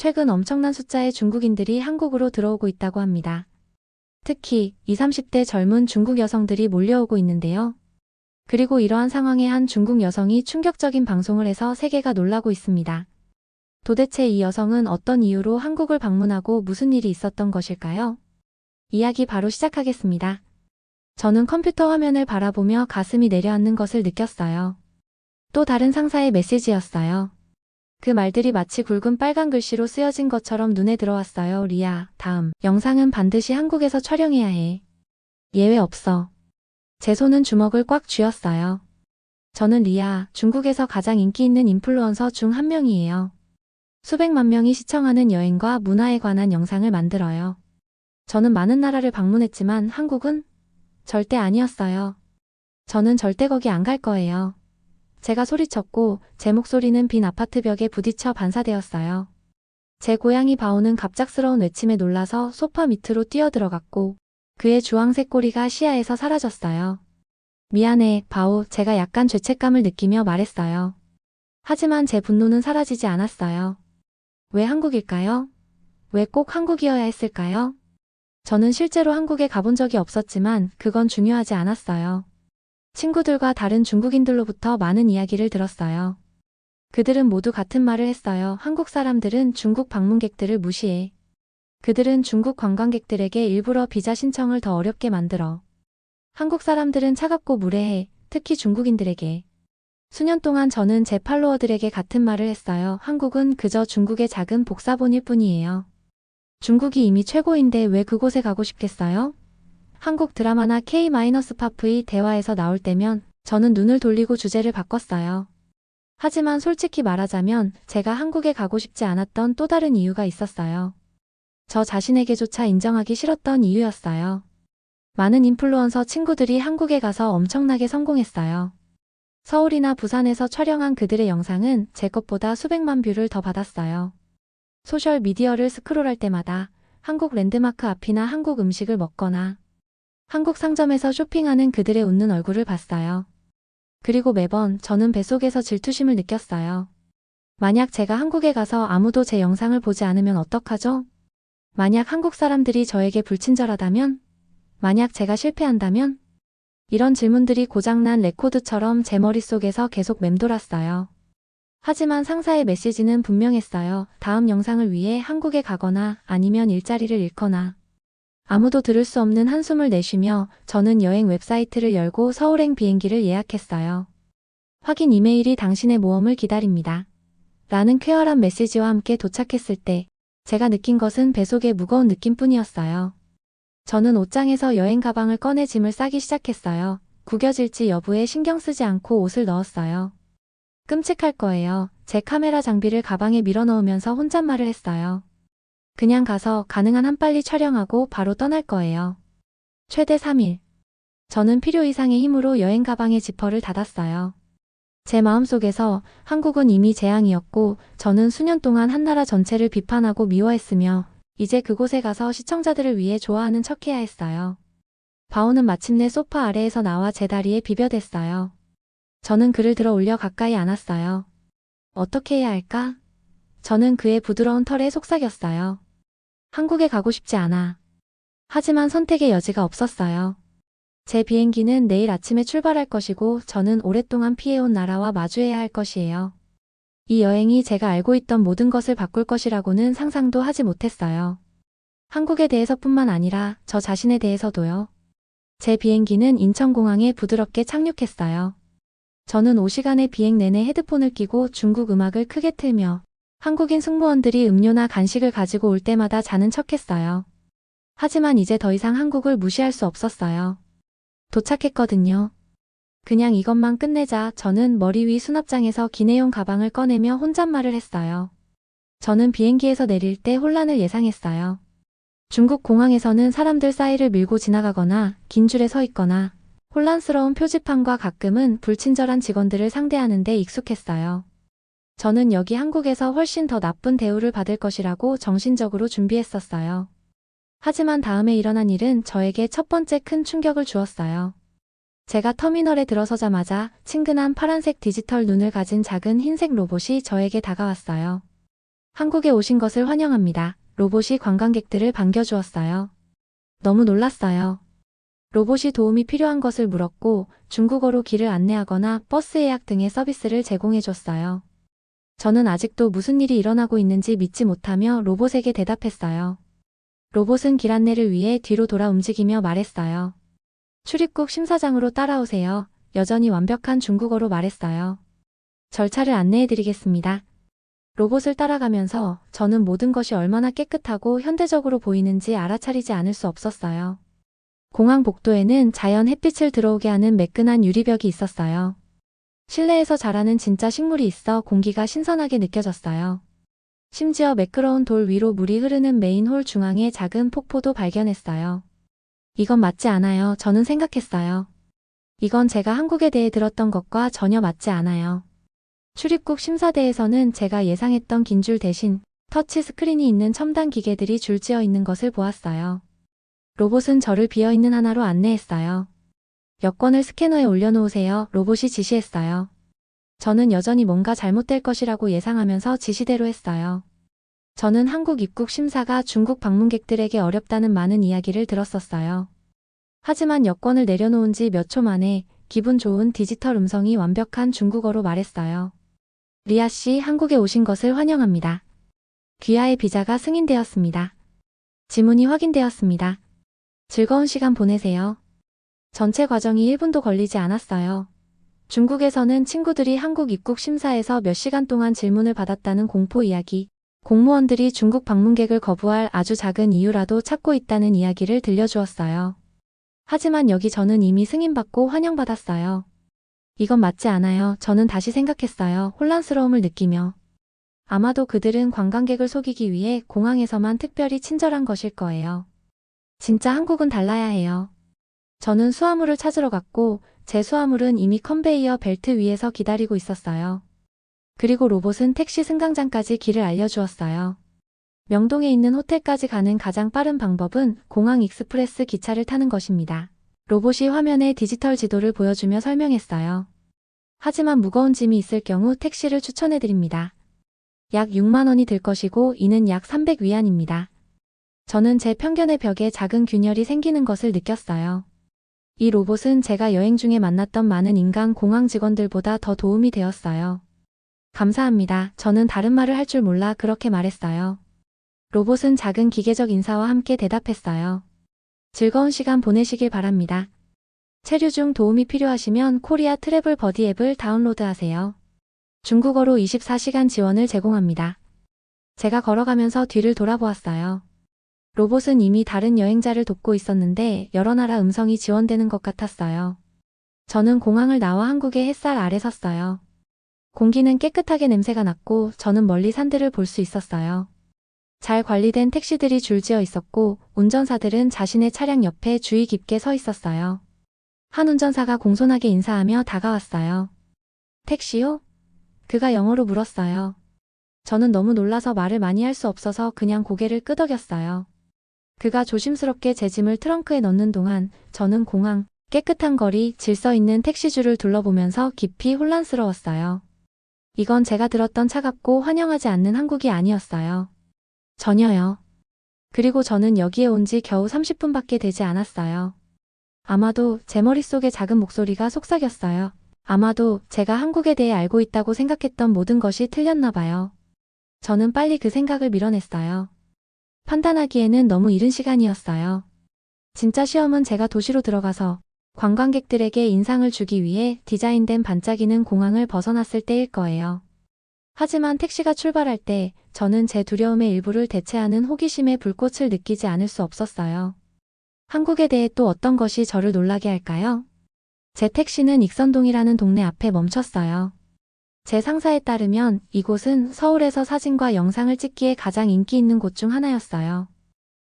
최근 엄청난 숫자의 중국인들이 한국으로 들어오고 있다고 합니다. 특히 20, 30대 젊은 중국 여성들이 몰려오고 있는데요. 그리고 이러한 상황에 한 중국 여성이 충격적인 방송을 해서 세계가 놀라고 있습니다. 도대체 이 여성은 어떤 이유로 한국을 방문하고 무슨 일이 있었던 것일까요? 이야기 바로 시작하겠습니다. 저는 컴퓨터 화면을 바라보며 가슴이 내려앉는 것을 느꼈어요. 또 다른 상사의 메시지였어요. 그 말들이 마치 굵은 빨간 글씨로 쓰여진 것처럼 눈에 들어왔어요. 리아, 다음 영상은 반드시 한국에서 촬영해야 해. 예외 없어. 제 손은 주먹을 꽉 쥐었어요. 저는 리아, 중국에서 가장 인기 있는 인플루언서 중 한 명이에요. 수백만 명이 시청하는 여행과 문화에 관한 영상을 만들어요. 저는 많은 나라를 방문했지만 한국은 절대 아니었어요. 저는 절대 거기 안 갈 거예요. 제가 소리쳤고 제 목소리는 빈 아파트 벽에 부딪혀 반사되었어요. 제 고양이 바오는 갑작스러운 외침에 놀라서 소파 밑으로 뛰어들어갔고 그의 주황색 꼬리가 시야에서 사라졌어요. 미안해, 바오, 제가 약간 죄책감을 느끼며 말했어요. 하지만 제 분노는 사라지지 않았어요. 왜 한국일까요? 왜 꼭 한국이어야 했을까요? 저는 실제로 한국에 가본 적이 없었지만 그건 중요하지 않았어요. 친구들과 다른 중국인들로부터 많은 이야기를 들었어요. 그들은 모두 같은 말을 했어요. 한국 사람들은 중국 방문객들을 무시해. 그들은 중국 관광객들에게 일부러 비자 신청을 더 어렵게 만들어. 한국 사람들은 차갑고 무례해, 특히 중국인들에게. 수년 동안 저는 제 팔로워들에게 같은 말을 했어요. 한국은 그저 중국의 작은 복사본일 뿐이에요. 중국이 이미 최고인데 왜 그곳에 가고 싶겠어요? 한국 드라마나 K-팝의 대화에서 나올 때면 저는 눈을 돌리고 주제를 바꿨어요. 하지만 솔직히 말하자면 제가 한국에 가고 싶지 않았던 또 다른 이유가 있었어요. 저 자신에게조차 인정하기 싫었던 이유였어요. 많은 인플루언서 친구들이 한국에 가서 엄청나게 성공했어요. 서울이나 부산에서 촬영한 그들의 영상은 제 것보다 수백만 뷰를 더 받았어요. 소셜 미디어를 스크롤할 때마다 한국 랜드마크 앞이나 한국 음식을 먹거나 한국 상점에서 쇼핑하는 그들의 웃는 얼굴을 봤어요. 그리고 매번 저는 뱃속에서 질투심을 느꼈어요. 만약 제가 한국에 가서 아무도 제 영상을 보지 않으면 어떡하죠? 만약 한국 사람들이 저에게 불친절하다면? 만약 제가 실패한다면? 이런 질문들이 고장난 레코드처럼 제 머릿속에서 계속 맴돌았어요. 하지만 상사의 메시지는 분명했어요. 다음 영상을 위해 한국에 가거나 아니면 일자리를 잃거나. 아무도 들을 수 없는 한숨을 내쉬며 저는 여행 웹사이트를 열고 서울행 비행기를 예약했어요. 확인 이메일이 당신의 모험을 기다립니다. 라는 쾌활한 메시지와 함께 도착했을 때 제가 느낀 것은 뱃속에 무거운 느낌뿐이었어요. 저는 옷장에서 여행 가방을 꺼내 짐을 싸기 시작했어요. 구겨질지 여부에 신경 쓰지 않고 옷을 넣었어요. 끔찍할 거예요. 제 카메라 장비를 가방에 밀어넣으면서 혼잣말을 했어요. 그냥 가서 가능한 한 빨리 촬영하고 바로 떠날 거예요. 최대 3일. 저는 필요 이상의 힘으로 여행 가방의 지퍼를 닫았어요. 제 마음속에서 한국은 이미 재앙이었고 저는 수년 동안 한 나라 전체를 비판하고 미워했으며 이제 그곳에 가서 시청자들을 위해 좋아하는 척해야 했어요. 바오는 마침내 소파 아래에서 나와 제 다리에 비벼댔어요. 저는 그를 들어 올려 가까이 안았어요. 어떻게 해야 할까? 저는 그의 부드러운 털에 속삭였어요. 한국에 가고 싶지 않아. 하지만 선택의 여지가 없었어요. 제 비행기는 내일 아침에 출발할 것이고 저는 오랫동안 피해온 나라와 마주해야 할 것이에요. 이 여행이 제가 알고 있던 모든 것을 바꿀 것이라고는 상상도 하지 못했어요. 한국에 대해서뿐만 아니라 저 자신에 대해서도요. 제 비행기는 인천공항에 부드럽게 착륙했어요. 저는 5시간의 비행 내내 헤드폰을 끼고 중국 음악을 크게 틀며 한국인 승무원들이 음료나 간식을 가지고 올 때마다 자는 척했어요. 하지만 이제 더 이상 한국을 무시할 수 없었어요. 도착했거든요. 그냥 이것만 끝내자. 저는 머리 위 수납장에서 기내용 가방을 꺼내며 혼잣말을 했어요. 저는 비행기에서 내릴 때 혼란을 예상했어요. 중국 공항에서는 사람들 사이를 밀고 지나가거나 긴 줄에 서 있거나 혼란스러운 표지판과 가끔은 불친절한 직원들을 상대하는 데 익숙했어요. 저는 여기 한국에서 훨씬 더 나쁜 대우를 받을 것이라고 정신적으로 준비했었어요. 하지만 다음에 일어난 일은 저에게 첫 번째 큰 충격을 주었어요. 제가 터미널에 들어서자마자 친근한 파란색 디지털 눈을 가진 작은 흰색 로봇이 저에게 다가왔어요. 한국에 오신 것을 환영합니다. 로봇이 관광객들을 반겨주었어요. 너무 놀랐어요. 로봇이 도움이 필요한 것을 물었고 중국어로 길을 안내하거나 버스 예약 등의 서비스를 제공해줬어요. 저는 아직도 무슨 일이 일어나고 있는지 믿지 못하며 로봇에게 대답했어요. 로봇은 길 안내를 위해 뒤로 돌아 움직이며 말했어요. 출입국 심사장으로 따라오세요. 여전히 완벽한 중국어로 말했어요. 절차를 안내해드리겠습니다. 로봇을 따라가면서 저는 모든 것이 얼마나 깨끗하고 현대적으로 보이는지 알아차리지 않을 수 없었어요. 공항 복도에는 자연 햇빛을 들어오게 하는 매끈한 유리벽이 있었어요. 실내에서 자라는 진짜 식물이 있어 공기가 신선하게 느껴졌어요. 심지어 매끄러운 돌 위로 물이 흐르는 메인 홀 중앙에 작은 폭포도 발견했어요. 이건 맞지 않아요. 저는 생각했어요. 이건 제가 한국에 대해 들었던 것과 전혀 맞지 않아요. 출입국 심사대에서는 제가 예상했던 긴 줄 대신 터치 스크린이 있는 첨단 기계들이 줄지어 있는 것을 보았어요. 로봇은 저를 비어있는 하나로 안내했어요. 여권을 스캐너에 올려놓으세요. 로봇이 지시했어요. 저는 여전히 뭔가 잘못될 것이라고 예상하면서 지시대로 했어요. 저는 한국 입국 심사가 중국 방문객들에게 어렵다는 많은 이야기를 들었었어요. 하지만 여권을 내려놓은 지 몇 초 만에 기분 좋은 디지털 음성이 완벽한 중국어로 말했어요. 리아 씨, 한국에 오신 것을 환영합니다. 귀하의 비자가 승인되었습니다. 지문이 확인되었습니다. 즐거운 시간 보내세요. 전체 과정이 1분도 걸리지 않았어요. 중국에서는 친구들이 한국 입국 심사에서 몇 시간 동안 질문을 받았다는 공포 이야기, 공무원들이 중국 방문객을 거부할 아주 작은 이유라도 찾고 있다는 이야기를 들려주었어요. 하지만 여기 저는 이미 승인받고 환영받았어요. 이건 맞지 않아요. 저는 다시 생각했어요. 혼란스러움을 느끼며. 아마도 그들은 관광객을 속이기 위해 공항에서만 특별히 친절한 것일 거예요. 진짜 한국은 달라야 해요. 저는 수화물을 찾으러 갔고 제 수화물은 이미 컨베이어 벨트 위에서 기다리고 있었어요. 그리고 로봇은 택시 승강장까지 길을 알려주었어요. 명동에 있는 호텔까지 가는 가장 빠른 방법은 공항 익스프레스 기차를 타는 것입니다. 로봇이 화면에 디지털 지도를 보여주며 설명했어요. 하지만 무거운 짐이 있을 경우 택시를 추천해드립니다. 약 6만 원이 들 것이고 이는 약 300 위안입니다. 저는 제 편견의 벽에 작은 균열이 생기는 것을 느꼈어요. 이 로봇은 제가 여행 중에 만났던 많은 인간 공항 직원들보다 더 도움이 되었어요. 감사합니다. 저는 다른 말을 할 줄 몰라 그렇게 말했어요. 로봇은 작은 기계적 인사와 함께 대답했어요. 즐거운 시간 보내시길 바랍니다. 체류 중 도움이 필요하시면 코리아 트래블 버디 앱을 다운로드하세요. 중국어로 24시간 지원을 제공합니다. 제가 걸어가면서 뒤를 돌아보았어요. 로봇은 이미 다른 여행자를 돕고 있었는데 여러 나라 음성이 지원되는 것 같았어요. 저는 공항을 나와 한국의 햇살 아래 섰어요. 공기는 깨끗하게 냄새가 났고 저는 멀리 산들을 볼 수 있었어요. 잘 관리된 택시들이 줄지어 있었고 운전사들은 자신의 차량 옆에 주의 깊게 서 있었어요. 한 운전사가 공손하게 인사하며 다가왔어요. 택시요? 그가 영어로 물었어요. 저는 너무 놀라서 말을 많이 할 수 없어서 그냥 고개를 끄덕였어요. 그가 조심스럽게 제 짐을 트렁크에 넣는 동안 저는 공항, 깨끗한 거리, 질서 있는 택시줄을 둘러보면서 깊이 혼란스러웠어요. 이건 제가 들었던 차갑고 환영하지 않는 한국이 아니었어요. 전혀요. 그리고 저는 여기에 온 지 겨우 30분밖에 되지 않았어요. 아마도 제 머릿속에 작은 목소리가 속삭였어요. 아마도 제가 한국에 대해 알고 있다고 생각했던 모든 것이 틀렸나 봐요. 저는 빨리 그 생각을 밀어냈어요. 판단하기에는 너무 이른 시간이었어요. 진짜 시험은 제가 도시로 들어가서 관광객들에게 인상을 주기 위해 디자인된 반짝이는 공항을 벗어났을 때일 거예요. 하지만 택시가 출발할 때 저는 제 두려움의 일부를 대체하는 호기심의 불꽃을 느끼지 않을 수 없었어요. 한국에 대해 또 어떤 것이 저를 놀라게 할까요? 제 택시는 익선동이라는 동네 앞에 멈췄어요. 제 상사에 따르면 이곳은 서울에서 사진과 영상을 찍기에 가장 인기 있는 곳 중 하나였어요.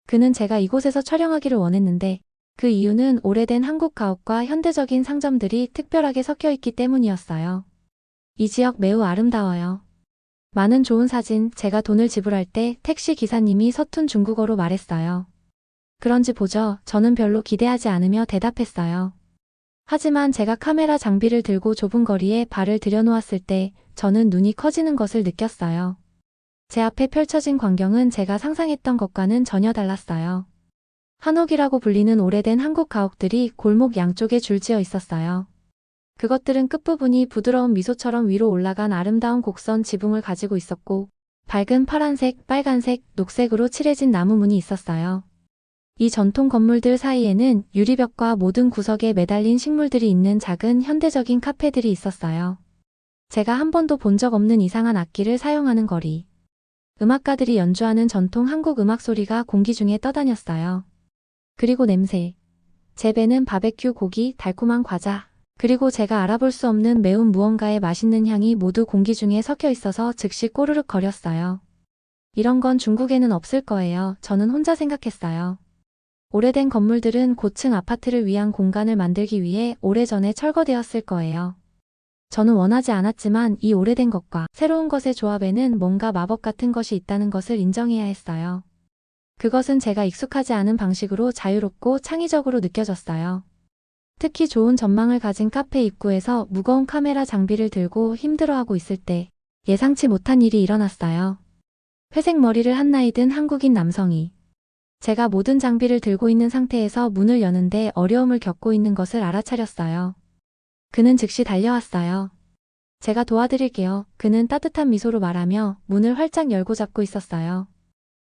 그는 제가 이곳에서 촬영하기를 원했는데 그 이유는 오래된 한국 가옥과 현대적인 상점들이 특별하게 섞여 있기 때문이었어요. 이 지역 매우 아름다워요. 많은 좋은 사진, 제가 돈을 지불할 때 택시 기사님이 서툰 중국어로 말했어요. 그런지 보죠. 저는 별로 기대하지 않으며 대답했어요. 하지만 제가 카메라 장비를 들고 좁은 거리에 발을 들여놓았을 때 저는 눈이 커지는 것을 느꼈어요. 제 앞에 펼쳐진 광경은 제가 상상했던 것과는 전혀 달랐어요. 한옥이라고 불리는 오래된 한국 가옥들이 골목 양쪽에 줄지어 있었어요. 그것들은 끝부분이 부드러운 미소처럼 위로 올라간 아름다운 곡선 지붕을 가지고 있었고 밝은 파란색, 빨간색, 녹색으로 칠해진 나무 문이 있었어요. 이 전통 건물들 사이에는 유리벽과 모든 구석에 매달린 식물들이 있는 작은 현대적인 카페들이 있었어요. 제가 한 번도 본 적 없는 이상한 악기를 사용하는 거리. 음악가들이 연주하는 전통 한국 음악 소리가 공기 중에 떠다녔어요. 그리고 냄새. 제 배는 바베큐 고기, 달콤한 과자, 그리고 제가 알아볼 수 없는 매운 무언가의 맛있는 향이 모두 공기 중에 섞여 있어서 즉시 꼬르륵 거렸어요. 이런 건 중국에는 없을 거예요. 저는 혼자 생각했어요. 오래된 건물들은 고층 아파트를 위한 공간을 만들기 위해 오래전에 철거되었을 거예요. 저는 원하지 않았지만 이 오래된 것과 새로운 것의 조합에는 뭔가 마법 같은 것이 있다는 것을 인정해야 했어요. 그것은 제가 익숙하지 않은 방식으로 자유롭고 창의적으로 느껴졌어요. 특히 좋은 전망을 가진 카페 입구에서 무거운 카메라 장비를 들고 힘들어하고 있을 때 예상치 못한 일이 일어났어요. 회색 머리를 한 나이 든 한국인 남성이 제가 모든 장비를 들고 있는 상태에서 문을 여는데 어려움을 겪고 있는 것을 알아차렸어요. 그는 즉시 달려왔어요. 제가 도와드릴게요. 그는 따뜻한 미소로 말하며 문을 활짝 열고 잡고 있었어요.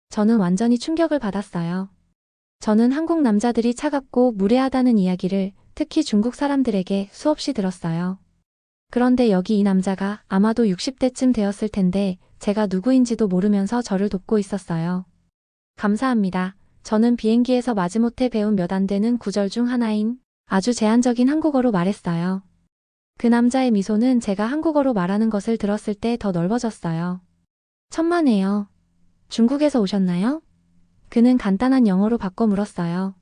저는 완전히 충격을 받았어요. 저는 한국 남자들이 차갑고 무례하다는 이야기를 특히 중국 사람들에게 수없이 들었어요. 그런데 여기 이 남자가 아마도 60대쯤 되었을 텐데 제가 누구인지도 모르면서 저를 돕고 있었어요. 감사합니다. 저는 비행기에서 마지못해 배운 몇 안 되는 구절 중 하나인 아주 제한적인 한국어로 말했어요. 그 남자의 미소는 제가 한국어로 말하는 것을 들었을 때 더 넓어졌어요. 천만에요. 중국에서 오셨나요? 그는 간단한 영어로 바꿔 물었어요.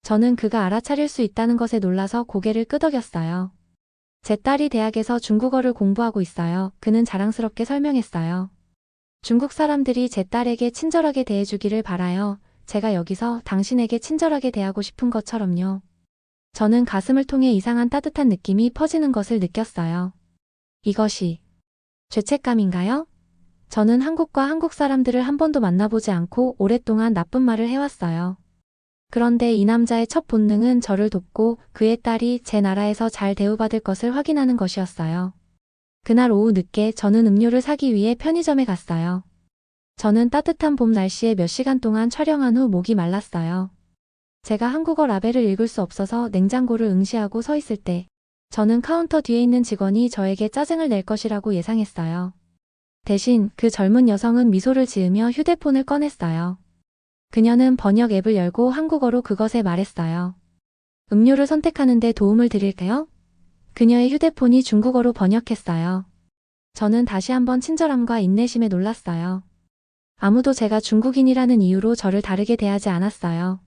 저는 그가 알아차릴 수 있다는 것에 놀라서 고개를 끄덕였어요. 제 딸이 대학에서 중국어를 공부하고 있어요. 그는 자랑스럽게 설명했어요. 중국 사람들이 제 딸에게 친절하게 대해주기를 바라요. 제가 여기서 당신에게 친절하게 대하고 싶은 것처럼요. 저는 가슴을 통해 이상한 따뜻한 느낌이 퍼지는 것을 느꼈어요. 이것이 죄책감인가요? 저는 한국과 한국 사람들을 한 번도 만나보지 않고 오랫동안 나쁜 말을 해왔어요. 그런데 이 남자의 첫 본능은 저를 돕고 그의 딸이 제 나라에서 잘 대우받을 것을 확인하는 것이었어요. 그날 오후 늦게 저는 음료를 사기 위해 편의점에 갔어요. 저는 따뜻한 봄 날씨에 몇 시간 동안 촬영한 후 목이 말랐어요. 제가 한국어 라벨을 읽을 수 없어서 냉장고를 응시하고 서 있을 때 저는 카운터 뒤에 있는 직원이 저에게 짜증을 낼 것이라고 예상했어요. 대신 그 젊은 여성은 미소를 지으며 휴대폰을 꺼냈어요. 그녀는 번역 앱을 열고 한국어로 그것에 말했어요. 음료를 선택하는데 도움을 드릴까요? 그녀의 휴대폰이 중국어로 번역했어요. 저는 다시 한번 친절함과 인내심에 놀랐어요. 아무도 제가 중국인이라는 이유로 저를 다르게 대하지 않았어요.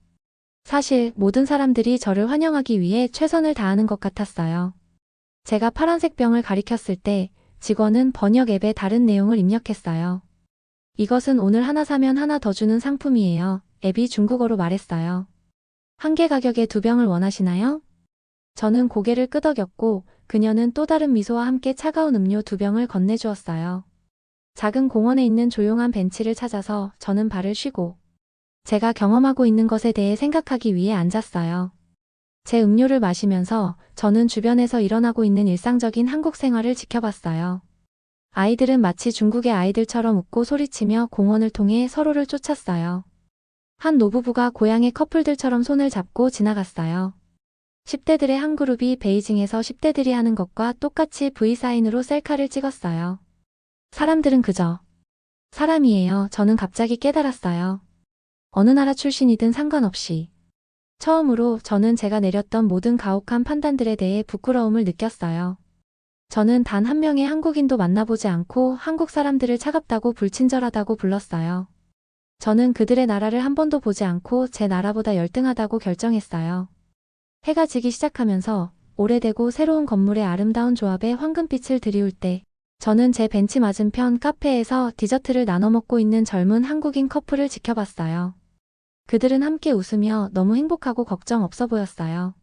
사실 모든 사람들이 저를 환영하기 위해 최선을 다하는 것 같았어요. 제가 파란색 병을 가리켰을 때 직원은 번역 앱에 다른 내용을 입력했어요. 이것은 오늘 하나 사면 하나 더 주는 상품이에요. 앱이 중국어로 말했어요. 한 개 가격에 2병을 원하시나요? 저는 고개를 끄덕였고 그녀는 또 다른 미소와 함께 차가운 음료 2병을 건네주었어요. 작은 공원에 있는 조용한 벤치를 찾아서 저는 발을 쉬고 제가 경험하고 있는 것에 대해 생각하기 위해 앉았어요. 제 음료를 마시면서 저는 주변에서 일어나고 있는 일상적인 한국 생활을 지켜봤어요. 아이들은 마치 중국의 아이들처럼 웃고 소리치며 공원을 통해 서로를 쫓았어요. 한 노부부가 고향의 커플들처럼 손을 잡고 지나갔어요. 10대들의 한 그룹이 베이징에서 10대들이 하는 것과 똑같이 V사인으로 셀카를 찍었어요. 사람들은 그저 사람이에요. 저는 갑자기 깨달았어요. 어느 나라 출신이든 상관없이. 처음으로 저는 제가 내렸던 모든 가혹한 판단들에 대해 부끄러움을 느꼈어요. 저는 단 한 명의 한국인도 만나보지 않고 한국 사람들을 차갑다고 불친절하다고 불렀어요. 저는 그들의 나라를 한 번도 보지 않고 제 나라보다 열등하다고 결정했어요. 해가 지기 시작하면서 오래되고 새로운 건물의 아름다운 조합에 황금빛을 드리울 때 저는 제 벤치 맞은편 카페에서 디저트를 나눠 먹고 있는 젊은 한국인 커플을 지켜봤어요. 그들은 함께 웃으며 너무 행복하고 걱정 없어 보였어요.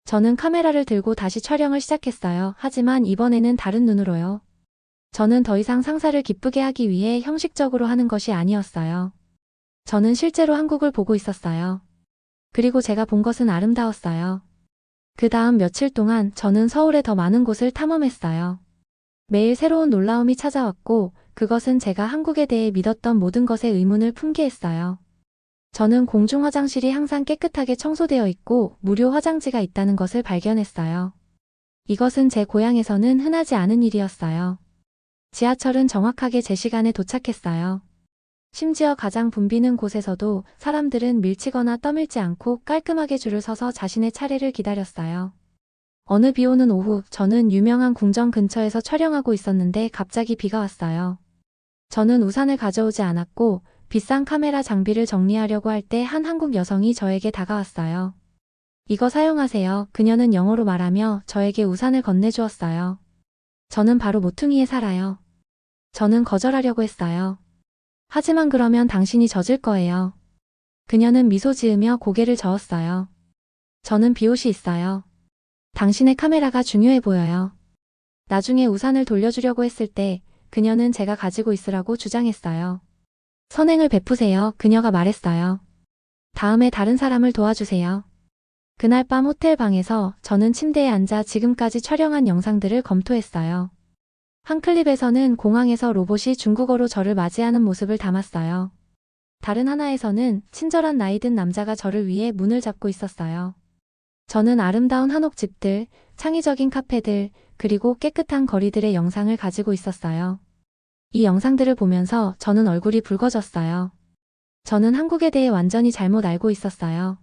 저는 카메라를 들고 다시 촬영을 시작했어요. 하지만 이번에는 다른 눈으로요. 저는 더 이상 상사를 기쁘게 하기 위해 형식적으로 하는 것이 아니었어요. 저는 실제로 한국을 보고 있었어요. 그리고 제가 본 것은 아름다웠어요. 그 다음 며칠 동안 저는 서울의 더 많은 곳을 탐험했어요. 매일 새로운 놀라움이 찾아왔고 그것은 제가 한국에 대해 믿었던 모든 것에 의문을 품게 했어요. 저는 공중 화장실이 항상 깨끗하게 청소되어 있고 무료 화장지가 있다는 것을 발견했어요. 이것은 제 고향에서는 흔하지 않은 일이었어요. 지하철은 정확하게 제 시간에 도착했어요. 심지어 가장 붐비는 곳에서도 사람들은 밀치거나 떠밀지 않고 깔끔하게 줄을 서서 자신의 차례를 기다렸어요. 어느 비 오는 오후 저는 유명한 궁전 근처에서 촬영하고 있었는데 갑자기 비가 왔어요. 저는 우산을 가져오지 않았고 비싼 카메라 장비를 정리하려고 할 때 한 한국 여성이 저에게 다가왔어요. 이거 사용하세요. 그녀는 영어로 말하며 저에게 우산을 건네주었어요. 저는 바로 모퉁이에 살아요. 저는 거절하려고 했어요. 하지만 그러면 당신이 젖을 거예요. 그녀는 미소 지으며 고개를 저었어요. 저는 비옷이 있어요. 당신의 카메라가 중요해 보여요. 나중에 우산을 돌려주려고 했을 때 그녀는 제가 가지고 있으라고 주장했어요. 선행을 베푸세요. 그녀가 말했어요. 다음에 다른 사람을 도와주세요. 그날 밤 호텔 방에서 저는 침대에 앉아 지금까지 촬영한 영상들을 검토했어요. 한 클립에서는 공항에서 로봇이 중국어로 저를 맞이하는 모습을 담았어요. 다른 하나에서는 친절한 나이 든 남자가 저를 위해 문을 잡고 있었어요. 저는 아름다운 한옥집들, 창의적인 카페들, 그리고 깨끗한 거리들의 영상을 가지고 있었어요. 이 영상들을 보면서 저는 얼굴이 붉어졌어요. 저는 한국에 대해 완전히 잘못 알고 있었어요.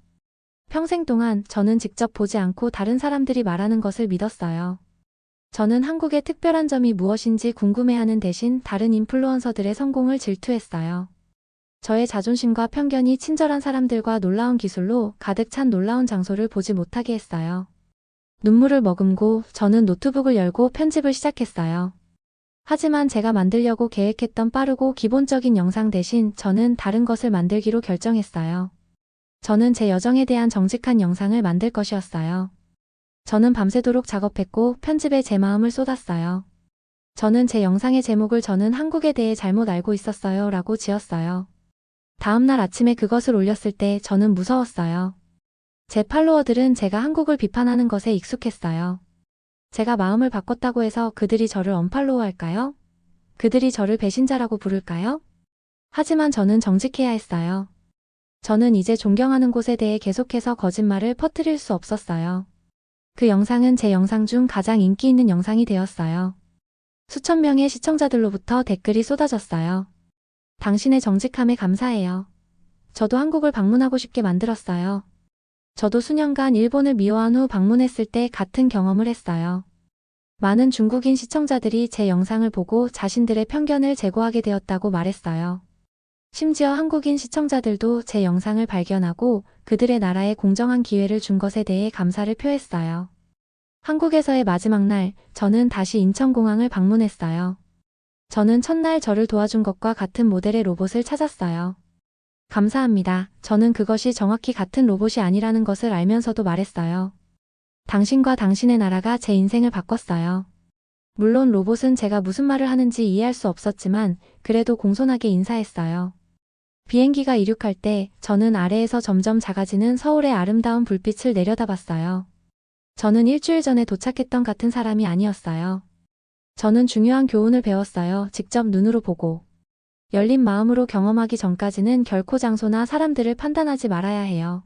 평생 동안 저는 직접 보지 않고 다른 사람들이 말하는 것을 믿었어요. 저는 한국의 특별한 점이 무엇인지 궁금해하는 대신 다른 인플루언서들의 성공을 질투했어요. 저의 자존심과 편견이 친절한 사람들과 놀라운 기술로 가득 찬 놀라운 장소를 보지 못하게 했어요. 눈물을 머금고 저는 노트북을 열고 편집을 시작했어요. 하지만 제가 만들려고 계획했던 빠르고 기본적인 영상 대신 저는 다른 것을 만들기로 결정했어요. 저는 제 여정에 대한 정직한 영상을 만들 것이었어요. 저는 밤새도록 작업했고 편집에 제 마음을 쏟았어요. 저는 제 영상의 제목을 저는 한국에 대해 잘못 알고 있었어요 라고 지었어요. 다음날 아침에 그것을 올렸을 때 저는 무서웠어요. 제 팔로워들은 제가 한국을 비판하는 것에 익숙했어요. 제가 마음을 바꿨다고 해서 그들이 저를 언팔로우할까요? 그들이 저를 배신자라고 부를까요? 하지만 저는 정직해야 했어요. 저는 이제 존경하는 곳에 대해 계속해서 거짓말을 퍼뜨릴 수 없었어요. 그 영상은 제 영상 중 가장 인기 있는 영상이 되었어요. 수천 명의 시청자들로부터 댓글이 쏟아졌어요. 당신의 정직함에 감사해요. 저도 한국을 방문하고 싶게 만들었어요. 저도 수년간 일본을 미워한 후 방문했을 때 같은 경험을 했어요. 많은 중국인 시청자들이 제 영상을 보고 자신들의 편견을 제거하게 되었다고 말했어요. 심지어 한국인 시청자들도 제 영상을 발견하고 그들의 나라에 공정한 기회를 준 것에 대해 감사를 표했어요. 한국에서의 마지막 날, 저는 다시 인천공항을 방문했어요. 저는 첫날 저를 도와준 것과 같은 모델의 로봇을 찾았어요. 감사합니다. 저는 그것이 정확히 같은 로봇이 아니라는 것을 알면서도 말했어요. 당신과 당신의 나라가 제 인생을 바꿨어요. 물론 로봇은 제가 무슨 말을 하는지 이해할 수 없었지만 그래도 공손하게 인사했어요. 비행기가 이륙할 때 저는 아래에서 점점 작아지는 서울의 아름다운 불빛을 내려다봤어요. 저는 일주일 전에 도착했던 같은 사람이 아니었어요. 저는 중요한 교훈을 배웠어요. 직접 눈으로 보고. 열린 마음으로 경험하기 전까지는 결코 장소나 사람들을 판단하지 말아야 해요.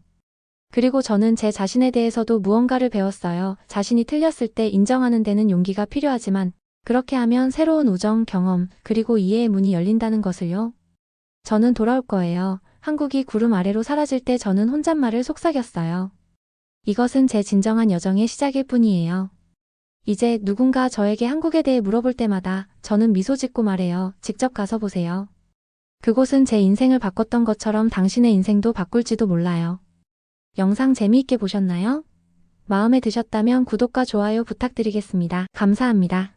그리고 저는 제 자신에 대해서도 무언가를 배웠어요. 자신이 틀렸을 때 인정하는 데는 용기가 필요하지만 그렇게 하면 새로운 우정, 경험, 그리고 이해의 문이 열린다는 것을요. 저는 돌아올 거예요. 한국이 구름 아래로 사라질 때 저는 혼잣말을 속삭였어요. 이것은 제 진정한 여정의 시작일 뿐이에요. 이제 누군가 저에게 한국에 대해 물어볼 때마다 저는 미소 짓고 말해요. 직접 가서 보세요. 그곳은 제 인생을 바꿨던 것처럼 당신의 인생도 바꿀지도 몰라요. 영상 재미있게 보셨나요? 마음에 드셨다면 구독과 좋아요 부탁드리겠습니다. 감사합니다.